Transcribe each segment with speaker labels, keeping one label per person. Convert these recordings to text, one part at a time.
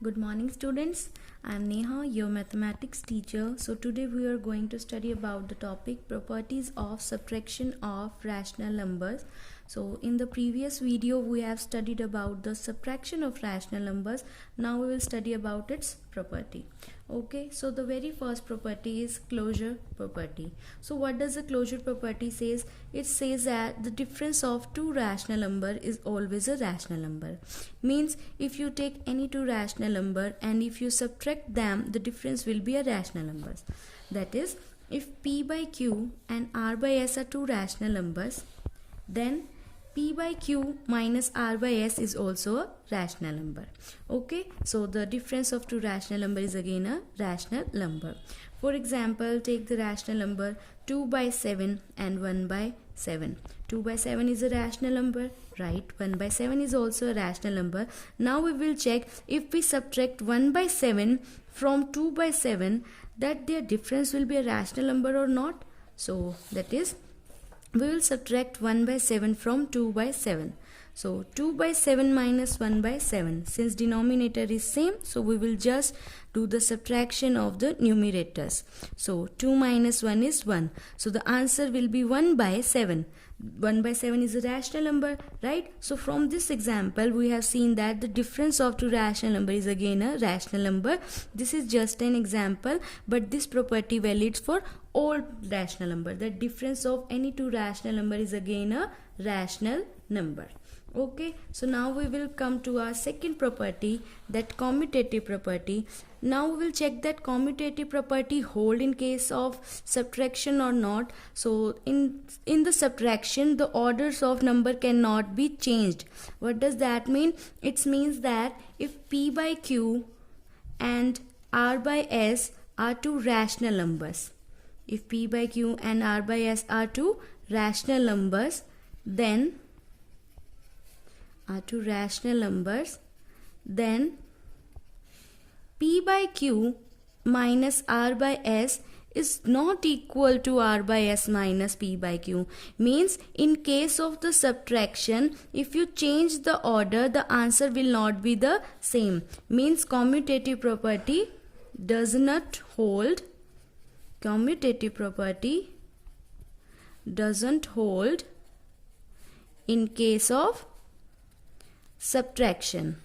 Speaker 1: Good morning, students. I am Neha, your mathematics teacher. So today we are going to study about the topic properties of subtraction of rational numbers. So in the previous video we have studied about the subtraction of rational numbers. Now we will study about its property. Okay, so the very first property is closure property. So what does the closure property says? It says that the difference of two rational number is always a rational number. Means if you take any two rational number and if you subtract them, the difference will be a rational number. That is, if p by q and r by s are two rational numbers, then p by q minus r by s is also a rational number. Okay, so the difference of two rational number is again a rational number. For example, take the rational number 2 by 7 and 1 by 7. 2 by 7 is a rational number, right? 1 by 7 is also a rational number. Now we will check if we subtract 1 by 7 from 2 by 7, that their difference will be a rational number or not. So that is, we will subtract 1 by 7 from 2 by 7. So 2 by 7 minus 1 by 7. Since denominator is same, so we will just do the subtraction of the numerators. So 2 minus 1 is 1. So the answer will be 1 by 7. 1 by 7 is a rational number, right? So from this example we have seen that the difference of two rational number is again a rational number. This is just an example, but this property valids for all rational number. The difference of any two rational number is again a rational number. Okay, so now we will come to our second property, that commutative property. Now we will check that commutative property hold in case of subtraction or not. So in the subtraction, the orders of number cannot be changed. What does that mean? It means that if p by q and r by s are two rational numbers, if p by q and r by s are two rational numbers, then p by q minus r by s is not equal to r by s minus p by q. Means in case of the subtraction, if you change the order, the answer will not be the same. Means commutative property does not hold. Commutative property doesn't hold in case of subtraction.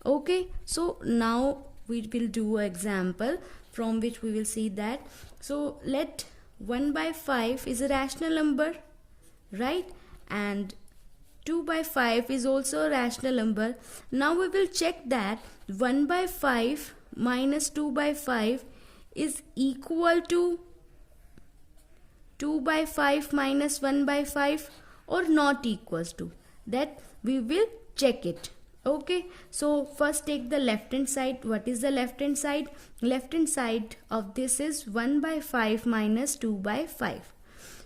Speaker 1: Okay, so now we will do an example from which we will see that. So let 1 by 5 is a rational number, right? And 2 by 5 is also a rational number. Now we will check that 1 by 5 minus 2 by 5 is equal to 2 by 5 minus 1 by 5 or not equals to. That we will check it. Okay, so first take the left hand side. What is the left hand side? Left hand side of this is 1 by 5 minus 2 by 5.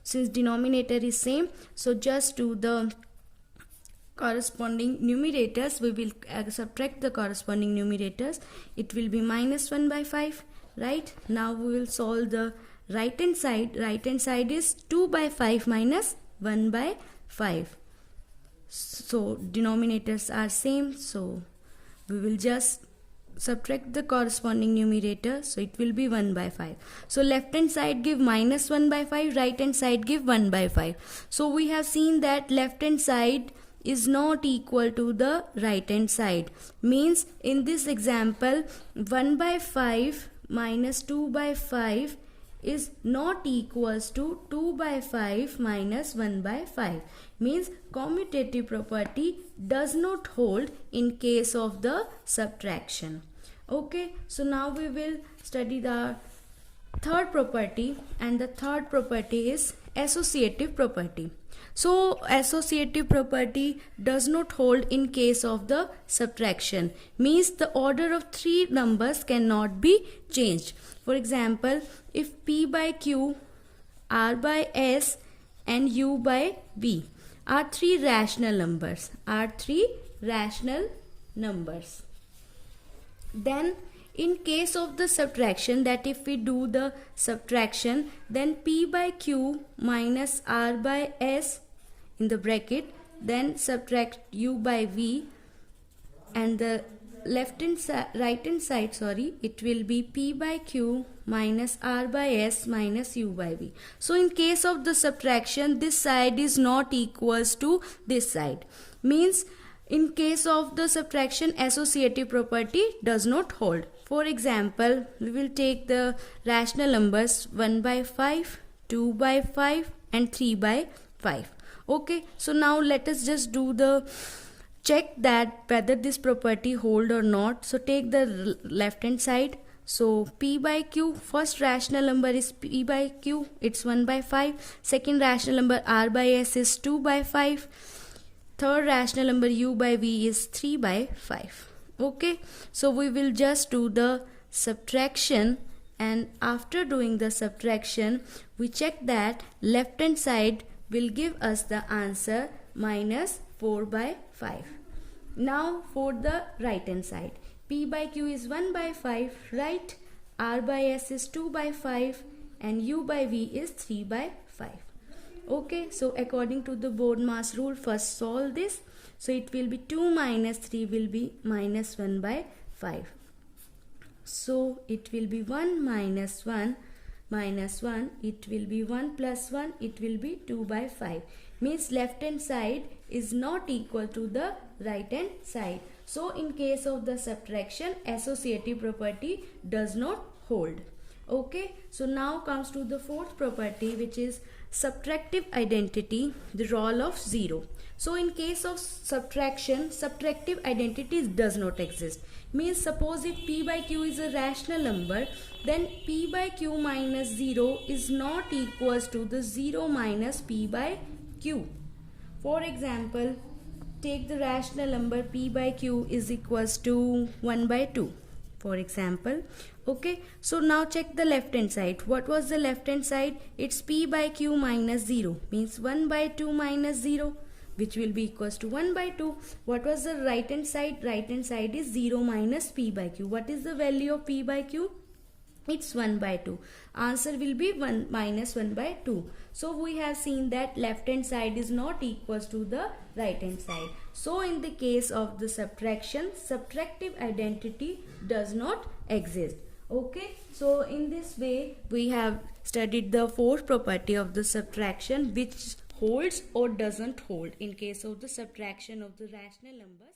Speaker 1: Since denominator is same, so just do the corresponding numerators. We will subtract the corresponding numerators. It will be minus 1 by 5, right? Now we will solve the right hand side. Right hand side is 2 by 5 minus 1 by 5. So denominators are same, so we will just subtract the corresponding numerator, so it will be 1 by 5. So left hand side give minus 1 by 5, right hand side give 1 by 5. So we have seen that left hand side is not equal to the right hand side. Means in this example 1 by 5 minus 2 by 5 is not equals to 2 by 5 minus 1 by 5. Means commutative property does not hold in case of the subtraction. Okay, so now we will study the third property, and the third property is associative property. So associative property does not hold in case of the subtraction. Means the order of three numbers cannot be changed. For example, if p by q, r by s and u by v are three rational numbers, then in case of the subtraction, that if we do the subtraction, then p by q minus r by s in the bracket, then subtract u by v, and the right hand side, sorry, it will be P by Q minus R by S minus U by V. So in case of the subtraction, this side is not equals to this side. Means in case of the subtraction, associative property does not hold. For example, we will take the rational numbers 1 by 5, 2 by 5 and 3 by 5. Okay, so now let us just do the check that whether this property hold or not. So take the left hand side. So P by Q, first rational number is P by Q, it's 1 by 5. Second rational number R by S is 2 by 5. Third rational number U by V is 3 by 5. Okay, so we will just do the subtraction, and after doing the subtraction we check that left hand side will give us the answer minus 4 by 5. Now for the right hand side, P by Q is 1 by 5, right? R by S is 2 by 5 and U by V is 3 by 5. Okay, so according to the BODMAS rule, first solve this. So it will be 2 minus 3 will be minus 1 by 5. So it will be 1 minus 1 minus 1, it will be 1 plus 1, it will be 2 by 5. Means left hand side is not equal to the right hand side. So in case of the subtraction, associative property does not hold. Okay, so now comes to the fourth property, which is subtractive identity, the role of 0. So in case of subtraction, subtractive identity does not exist. Means suppose if P by Q is a rational number, then P by Q minus 0 is not equals to the 0 minus P by Q. For example, take the rational number P by Q is equals to 1 by 2. For example, okay, so now check the left hand side. What was the left hand side? It's P by Q minus 0, means 1 by 2 minus 0, which will be equals to 1 by 2. What was the right hand side? Right hand side is 0 minus P by Q. What is the value of P by Q? It's 1 by 2. Answer will be 1 minus 1 by 2. So we have seen that left hand side is not equals to the right hand side. So in the case of the subtraction, subtractive identity does not exist. Okay, so in this way we have studied the fourth property of the subtraction, which holds or doesn't hold in case of the subtraction of the rational numbers.